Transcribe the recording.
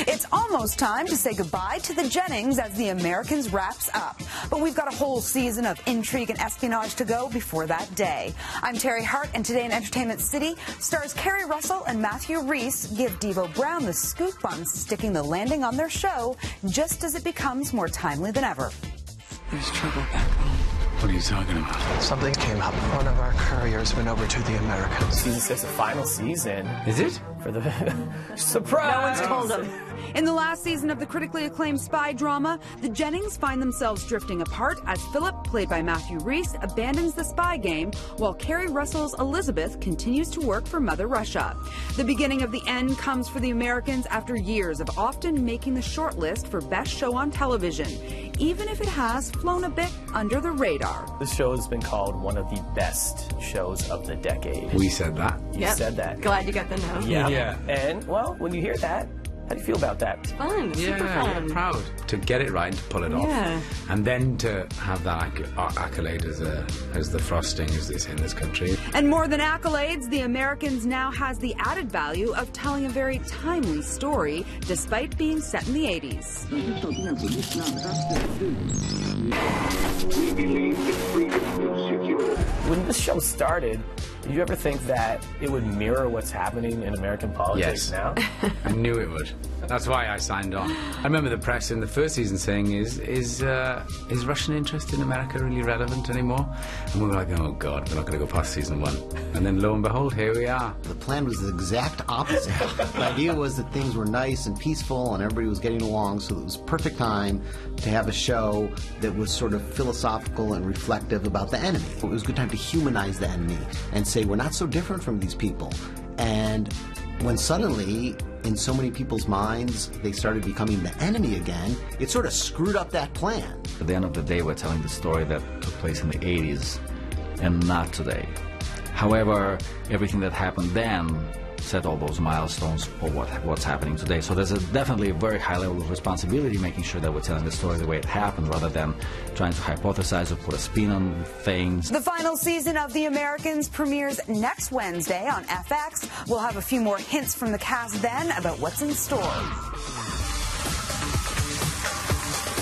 It's almost time to say goodbye to the Jennings as The Americans wraps up. But we've got a whole season of intrigue and espionage to go before that day. I'm Terry Hart, and today in Entertainment City, stars Kerry Russell and Matthew Rhys give Devo Brown the scoop on sticking the landing on their show just as it becomes more timely than ever. There's trouble back home. What are you talking about? Something came up. One of our couriers went over to the Americans. Season 6, the final season. Is it? For the surprise! No one's told them. In the last season of the critically acclaimed spy drama, the Jennings find themselves drifting apart as Philip, played by Matthew Rhys, abandons the spy game, while Kerry Russell's Elizabeth continues to work for Mother Russia. The beginning of the end comes for the Americans after years of often making the shortlist for Best Show on Television, even if it has flown a bit under the radar. This show has been called one of the best shows of the decade. We said that. You said that. Glad you got the note. Yeah. And, well, when you hear that, how do you feel about that? It's fun. Super fun. Proud to get it right and to pull it off, and then to have that accolade as the frosting as they say in this country. And more than accolades, The Americans now has the added value of telling a very timely story, despite being set in the 80s. When this show started, did you ever think that it would mirror what's happening in American politics now? I knew it would. That's why I signed on. I remember the press in the first season saying, is Russian interest in America really relevant anymore? And we were like, oh God, we're not going to go past season 1. And then lo and behold, here we are. The plan was the exact opposite. The idea was that things were nice and peaceful and everybody was getting along, so it was perfect time to have a show that was sort of philosophical and reflective about the enemy. It was a good time to humanize the enemy and say we're not so different from these people. And when suddenly, in so many people's minds, they started becoming the enemy again, it sort of screwed up that plan. At the end of the day, we're telling the story that took place in the 80s and not today. However, everything that happened then set all those milestones for what's happening today. So there's definitely a very high level of responsibility making sure that we're telling the story the way it happened rather than trying to hypothesize or put a spin on things. The final season of The Americans premieres next Wednesday on FX. We'll have a few more hints from the cast then about what's in store.